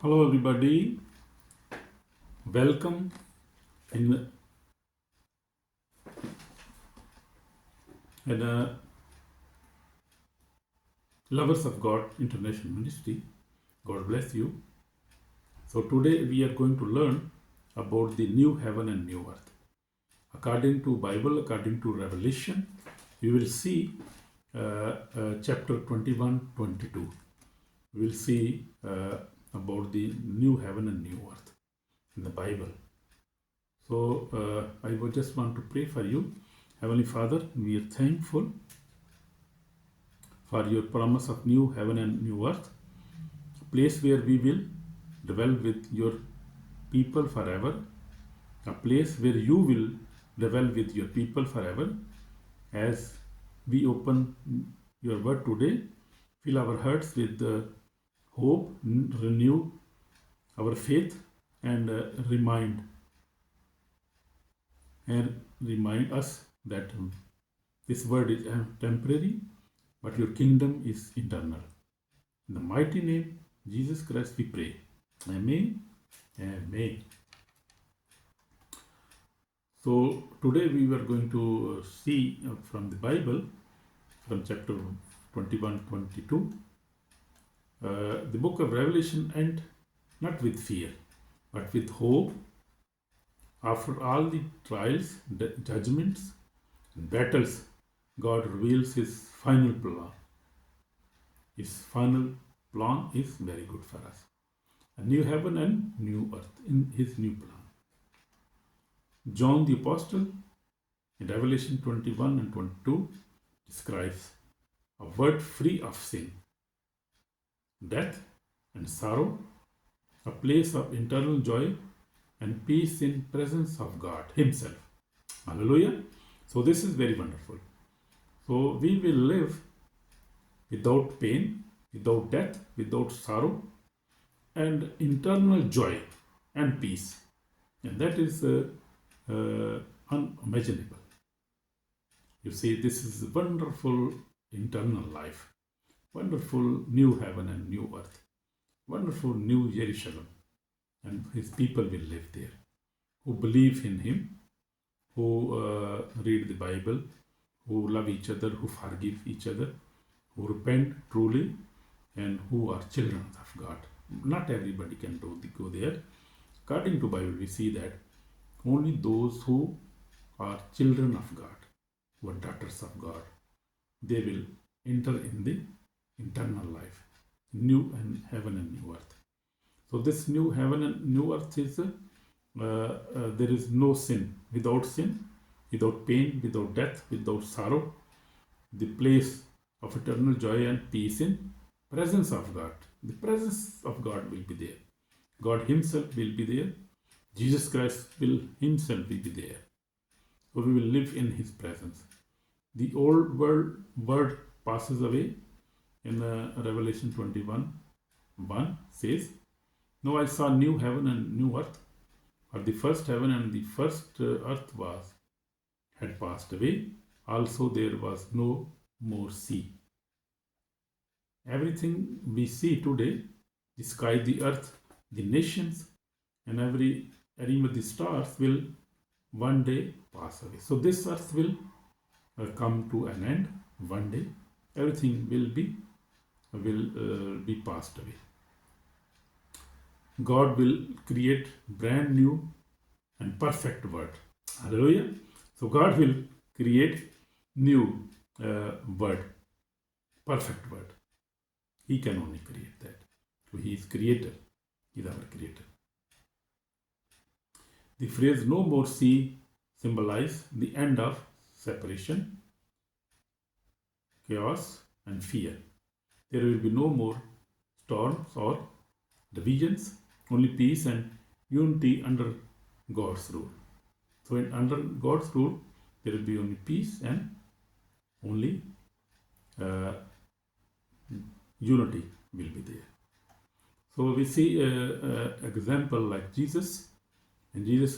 Hello, everybody. Welcome in Lovers of God International Ministry. God bless you. So today we are going to learn about the new heaven and new earth. According to Bible, according to Revelation, we will see chapter 21, 22. We will see about the new heaven and new earth in the Bible. So I would just want to pray for you. Heavenly Father, we are thankful for your promise of new heaven and new earth, a place where we will dwell with your people forever, a place where you will dwell with your people forever. As we open your word today, fill our hearts with hope, renew our faith, and remind us that this word is temporary, but your kingdom is eternal. In the mighty name Jesus Christ we pray. Amen. Amen. So today we were going to see from the Bible, from chapter 21, 22, the book of Revelation, and not with fear, but with hope. After all the trials, judgments, and battles, God reveals His final plan. His final plan is very good for us. A new heaven and new earth in His new plan. John the Apostle in Revelation 21 and 22 describes a world free of sin, death, and sorrow, a place of eternal joy and peace in presence of God Himself. Hallelujah. So this is very wonderful. So we will live without pain, without death, without sorrow, and internal joy and peace. And that is unimaginable. You see, this is a wonderful internal life, wonderful new heaven and new earth, wonderful new Jerusalem. And His people will live there, who believe in Him, who read the Bible, who love each other, who forgive each other, who repent truly, and who are children of God. Not everybody can go there. According to Bible, we see that only those who are children of God, who are daughters of God, they will enter in the eternal life, new and heaven and new earth. So this new heaven and new earth is, there is no sin, without pain, without death, without sorrow, the place of eternal joy and peace in presence of God. The presence of God will be there. God Himself will be there. Jesus Christ will Himself be there. So we will live in His presence. The old word passes away. In Revelation 21:1 says, "Now I saw new heaven and new earth, for the first heaven and the first earth had passed away. Also there was no more sea." Everything we see today, the sky, the earth, the nations, and every of the stars will one day pass away. So this earth will come to an end one day. Everything will be passed away. God will create brand new and perfect world. Hallelujah. So God will create new word, perfect word. He can only create that. So He is creator. He is our creator. The phrase "no more sea" symbolizes the end of separation, chaos, and fear. There will be no more storms or divisions, only peace and unity under God's rule. So under God's rule, there will be only peace and only unity will be there. So we see an example like Jesus, and Jesus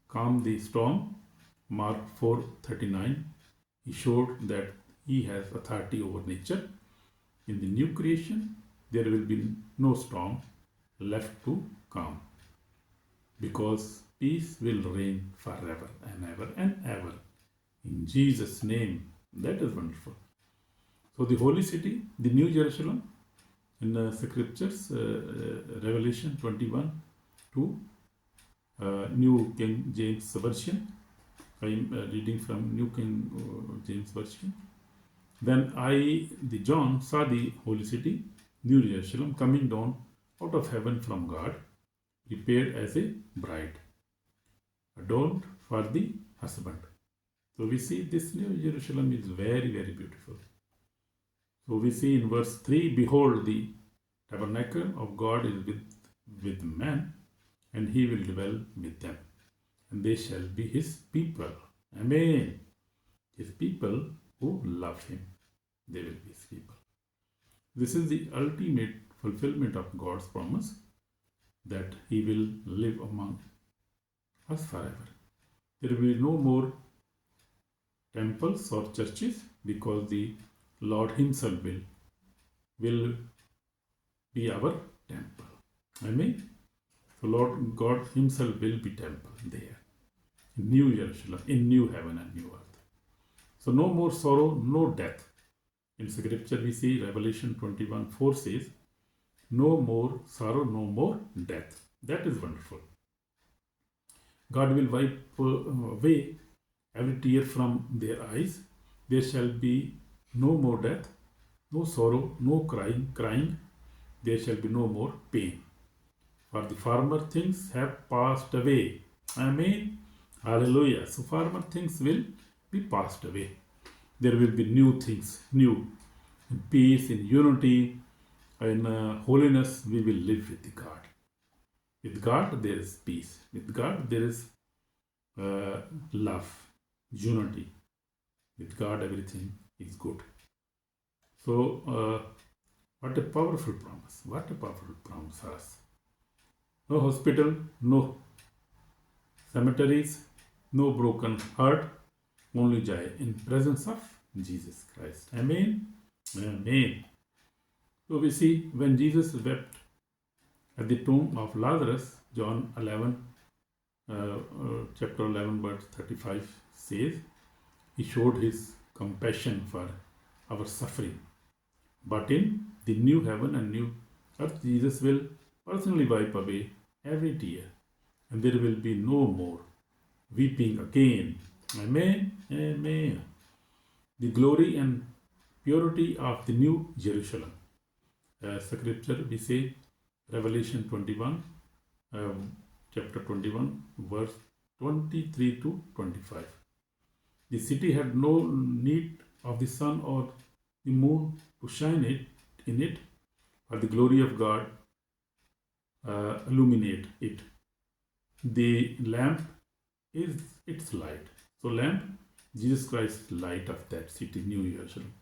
calmed the storm. Mark 4:39. He showed that He has authority over nature. In the new creation, there will be no storm left to come, because peace will reign forever and ever and ever. In Jesus' name. That is wonderful. So the holy city, the New Jerusalem, in the scriptures, Revelation 21 2, New King James Version. I am reading from New King James Version. Then I, the John, saw the holy city, New Jerusalem, coming down out of heaven from God, prepared as a bride, adorned for the husband. So we see this New Jerusalem is very, very beautiful. So we see in verse 3, behold, the tabernacle of God is with men, and he will dwell with them, and they shall be his people. Amen. His people who love him, they will be his people. This is the ultimate fulfillment of God's promise that he will live among us forever. There will be no more temples or churches, because the Lord himself will be our temple. Amen. So Lord God himself will be temple there, in New Jerusalem, in new heaven and new earth. So no more sorrow, no death. In scripture we see Revelation 21 4 says, no more sorrow, no more death. That is wonderful. God will wipe away every tear from their eyes. There shall be no more death, no sorrow, no crying. There shall be no more pain. For the former things have passed away. Amen. Hallelujah. So former things will be passed away. There will be new things, new. In peace, in unity, in holiness, we will live with God. With God, there is peace. With God, there is love, unity. With God, everything is good. So, what a powerful promise. What a powerful promise for us. No hospital, no cemeteries, no broken heart, only joy in presence of Jesus Christ. Amen. Amen. So we see when Jesus wept at the tomb of Lazarus, John 11, chapter 11, verse 35 says, he showed his compassion for our suffering. But in the new heaven and new earth, Jesus will personally wipe away every tear, and there will be no more weeping again. Amen. Amen. The glory and purity of the New Jerusalem. Scripture we say Revelation 21, chapter 21, verse 23 to 25. The city had no need of the sun or the moon to shine in it, for the glory of God illuminate it. The lamp is its light. So lamp, Jesus Christ, light of that city, New Jerusalem.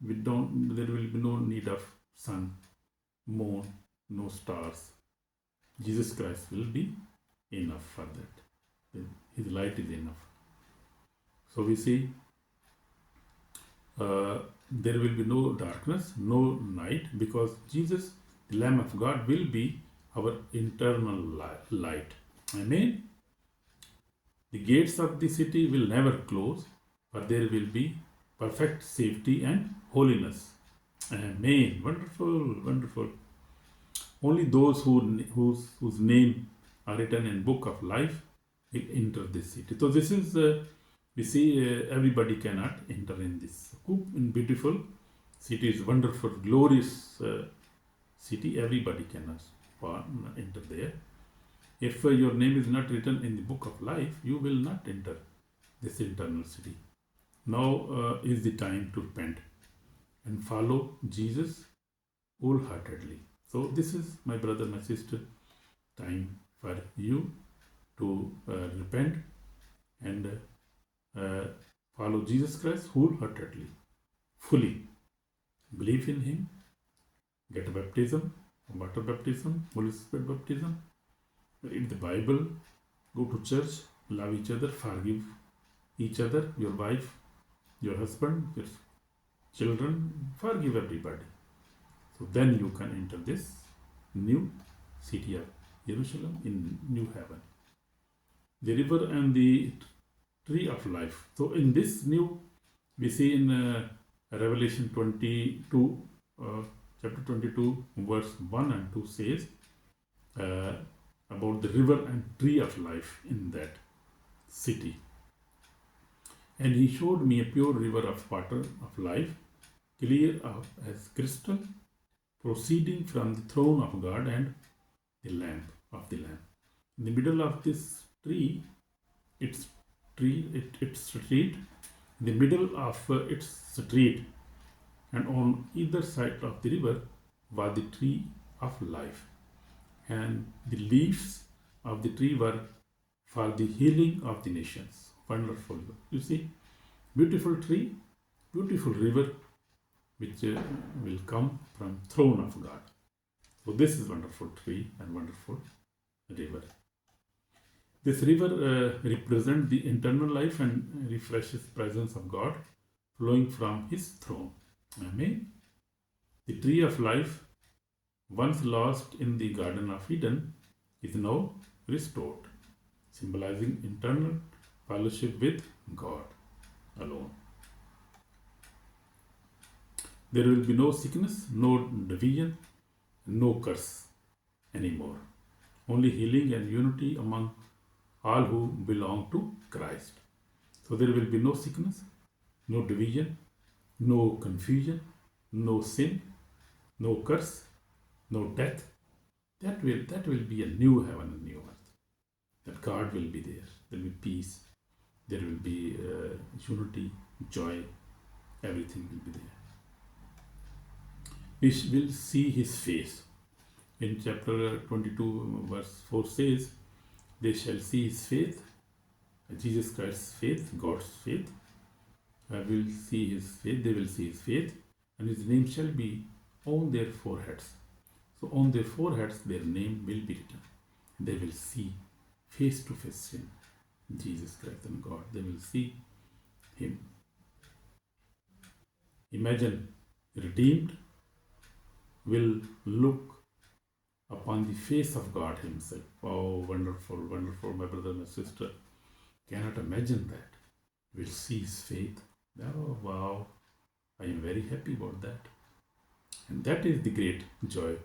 There will be no need of sun, moon, no stars. Jesus Christ will be enough for that. His light is enough. So we see there will be no darkness, no night, because Jesus, the Lamb of God, will be our internal light. Amen. The gates of the city will never close, but there will be perfect safety and holiness. Amen. Wonderful, wonderful. Only those whose name are written in book of life will enter this city. So this is we see everybody cannot enter in this beautiful city. Is wonderful, glorious city. Everybody cannot enter there. If your name is not written in the book of life, you will not enter this eternal city. Now is the time to repent and follow Jesus wholeheartedly. So this is, my brother, my sister, time for you to repent and follow Jesus Christ wholeheartedly, fully. Believe in Him, get baptism, water baptism, Holy Spirit baptism, read the Bible, go to church, love each other, forgive each other, your wife, your husband, your children, forgive everybody. So then you can enter this new city of Jerusalem in new heaven. The river and the tree of life. So in this new, we see in Revelation 22, chapter 22, verse 1 and 2 says uh, about the river and tree of life in that city. And he showed me a pure river of water of life, clear as crystal, proceeding from the throne of God and the lamp of the Lamb. In the middle of this tree, its street, in the middle of its street, and on either side of the river was the tree of life, and the leaves of the tree were for the healing of the nations. Wonderful. You see, beautiful tree, beautiful river, which will come from throne of God. So this is wonderful tree and wonderful river. This river represents the eternal life and refreshes presence of God flowing from His throne. Amen. The tree of life, once lost in the Garden of Eden, is now restored, symbolizing eternal fellowship with God alone. There will be no sickness, no division, no curse anymore. Only healing and unity among all who belong to Christ. So there will be no sickness, no division, no confusion, no sin, no curse, no death. That will be a new heaven and new earth. That God will be there. There will be peace. There will be unity, joy. Everything will be there. We will see His face. In chapter 22, verse 4 says, they shall see His faith, Jesus Christ's faith, God's faith. Will see His faith, they will see His faith, and His name shall be on their foreheads. So on their foreheads, their name will be written. They will see face to face Him, Jesus Christ and God. They will see Him. Imagine, redeemed will look upon the face of God Himself. Oh, wonderful, wonderful, my brother, my sister. Cannot imagine that. We'll see His faith. Oh, wow. I am very happy about that. And that is the great joy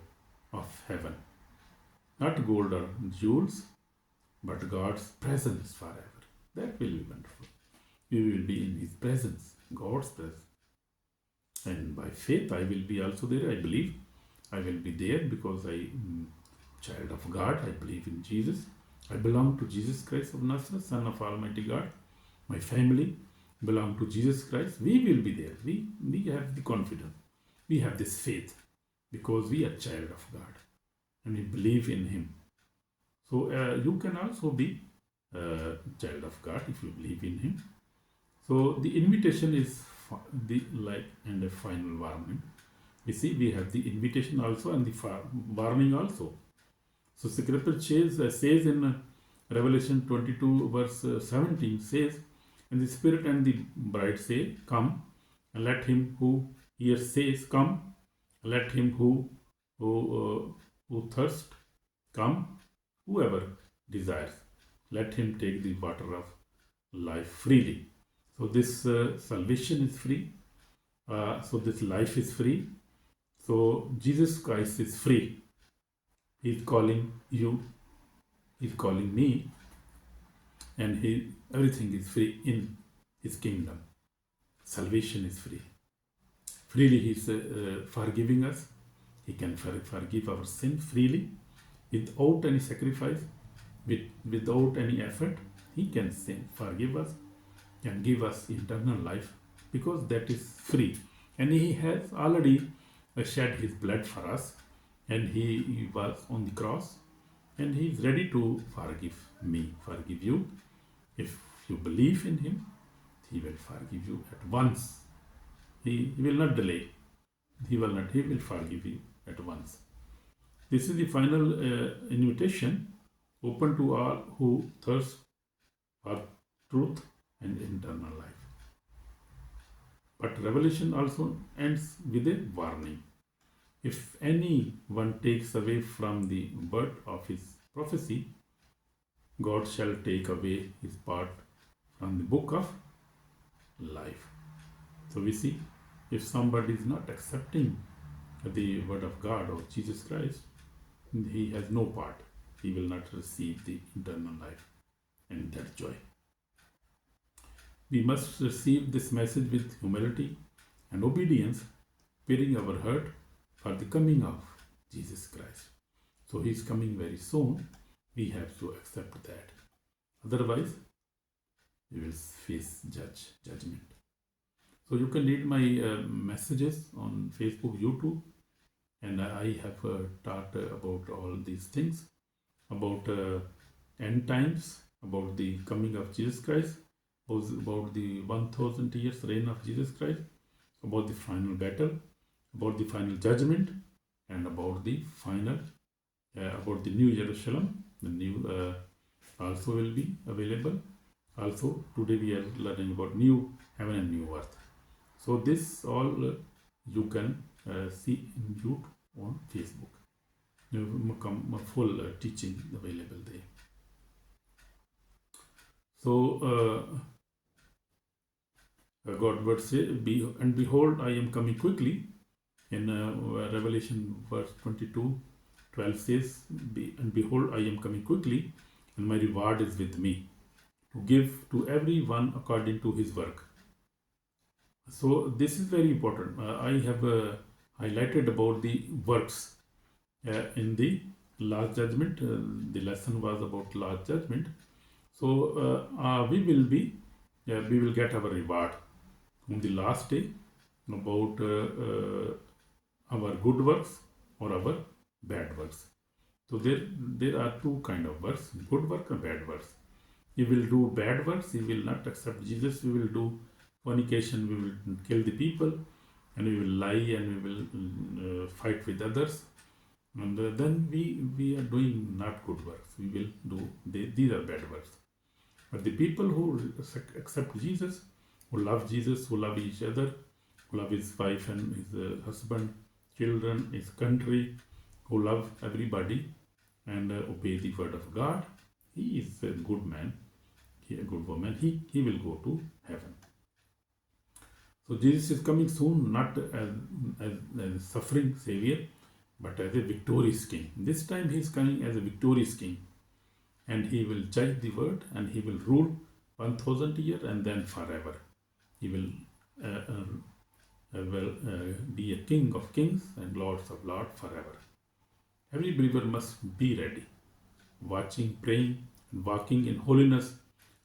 of heaven. Not gold or jewels, but God's presence forever. That will be wonderful. We will be in His presence, God's presence. And by faith, I will be also there. I believe I will be there because I am child of God. I believe in Jesus. I belong to Jesus Christ of Nazareth, Son of Almighty God. My family belong to Jesus Christ. We will be there. We have the confidence. We have this faith because we are child of God and we believe in Him. So you can also be a child of God if you believe in Him. So the invitation is the like and a final warning. You see, we have the invitation also and the warning also. So Scripture says in Revelation 22 verse 17 says, and the Spirit and the bride say, come, and let him who hears says, come, let him who thirst come, whoever desires, let him take the water of life freely. So this salvation is free. So this life is free. So Jesus Christ is free. He is calling you. He is calling me. And everything is free in His kingdom. Salvation is free. Freely He is forgiving us. He can forgive our sin freely, without any sacrifice, without any effort. He can forgive us and give us eternal life because that is free. And He has already shed His blood for us, and He was on the cross, and He is ready to forgive me, forgive you. If you believe in Him, He will forgive you at once. He will not delay. He will forgive you at once. This is the final invitation open to all who thirst for truth and eternal life. But Revelation also ends with a warning. If anyone takes away from the word of his prophecy, God shall take away his part from the book of life. So we see, if somebody is not accepting the word of God or Jesus Christ, he has no part. He will not receive the eternal life and that joy. We must receive this message with humility and obedience, preparing our heart for the coming of Jesus Christ. So he is coming very soon. We have to accept that. Otherwise, we will face judgment. So you can read my messages on Facebook, YouTube, and I have taught about all these things, about end times, about the coming of Jesus Christ, about the 1000 years reign of Jesus Christ, about the final battle, about the final judgment, and about the final, about the New Jerusalem. The new also will be available. Also, today we are learning about new heaven and new earth. So this all you can see in YouTube on Facebook. Full teaching available there. So God word say, and behold, I am coming quickly. In Revelation verse 22:12 says, and behold, I am coming quickly, and my reward is with me, to give to everyone according to his work. So this is very important. I have highlighted about the works in the last judgment. The lesson was about last judgment. So we will get our reward on the last day about our good works or our bad works. So there are two kind of works: good work and bad works. We will do bad works, we will not accept Jesus, we will do fornication, we will kill the people, and we will lie, and we will fight with others, and then we are doing not good works. We will do these are bad works. But the people who accept Jesus, who love Jesus, who love each other, who love his wife and his husband, children, his country, who love everybody and obey the word of God, he is a good man, a good woman. He will go to heaven. So Jesus is coming soon, not as a suffering savior, but as a victorious king. This time he is coming as a victorious king, and he will judge the world, and he will rule 1000 years and then forever. He will be a king of kings and lords of lords forever. Every believer must be ready, watching, praying, and walking in holiness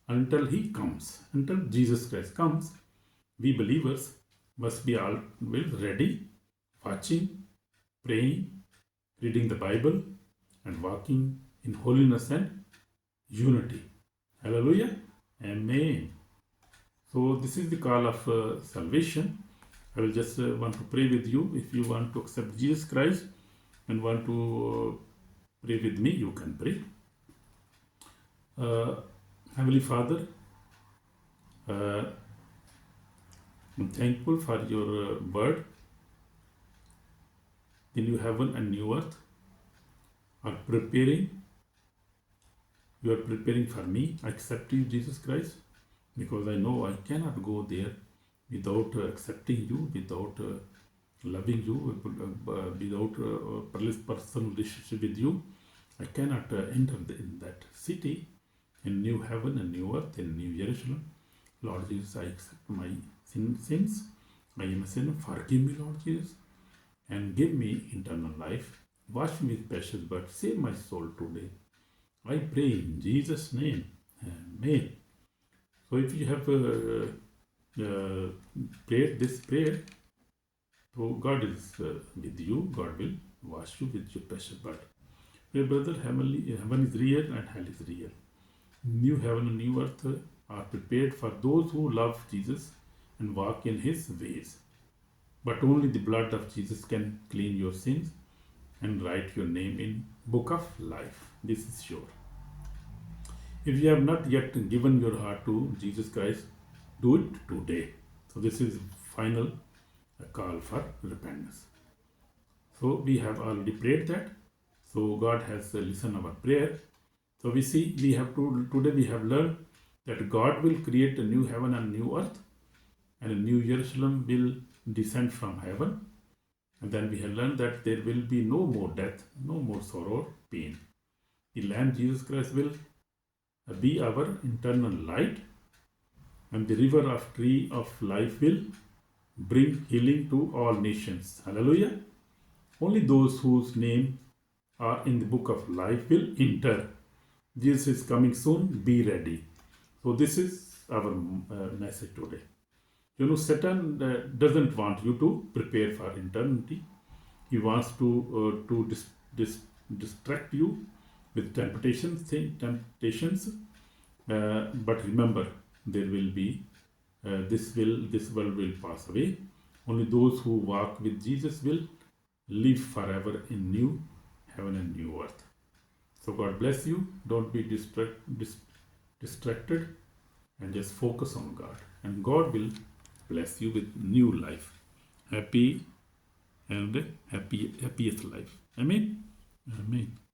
until he comes. Until Jesus Christ comes, we believers must be always ready, watching, praying, reading the Bible, and walking in holiness and unity. Hallelujah. Amen. So this is the call of salvation. I will just want to pray with you. If you want to accept Jesus Christ and want to pray with me, you can pray. Heavenly Father, I'm thankful for your word. The new heaven and new earth are preparing. You are preparing for me. I accept you, Jesus Christ, because I know I cannot go there without accepting you, without loving you, without personal relationship with you. I cannot enter in that city, in new heaven and new earth, in new Jerusalem. Lord Jesus, I accept my sins. I am a sinner. Forgive me, Lord Jesus, and give me eternal life. Wash me with precious blood. Save my soul today. I pray in Jesus' name. Amen. So if you have prayed this prayer, so God is with you. God will wash you with your precious blood. Dear brother, heaven is real and hell is real. New heaven and new earth are prepared for those who love Jesus and walk in his ways. But only the blood of Jesus can clean your sins and write your name in book of life. This is sure. If you have not yet given your heart to Jesus Christ, do it today. So this is final call for repentance. So we have already prayed that. So God has listened our prayer. So we see we have to today we have learned that God will create a new heaven and new earth, and a new Jerusalem will descend from heaven. And then we have learned that there will be no more death, no more sorrow, pain. The Lamb Jesus Christ will be our internal light, and the river of tree of life will bring healing to all nations. Hallelujah. Only those whose name are in the book of life will enter. Jesus is coming soon. Be ready. So this is our message today. Satan doesn't want you to prepare for eternity. He wants to distract you with temptations. But remember, there will be this world will pass away. Only those who walk with Jesus will live forever in new heaven and new earth. So God bless you. Don't be distracted, and just focus on God. And God will bless you with new life. Happy and happiest life. Amen. Amen.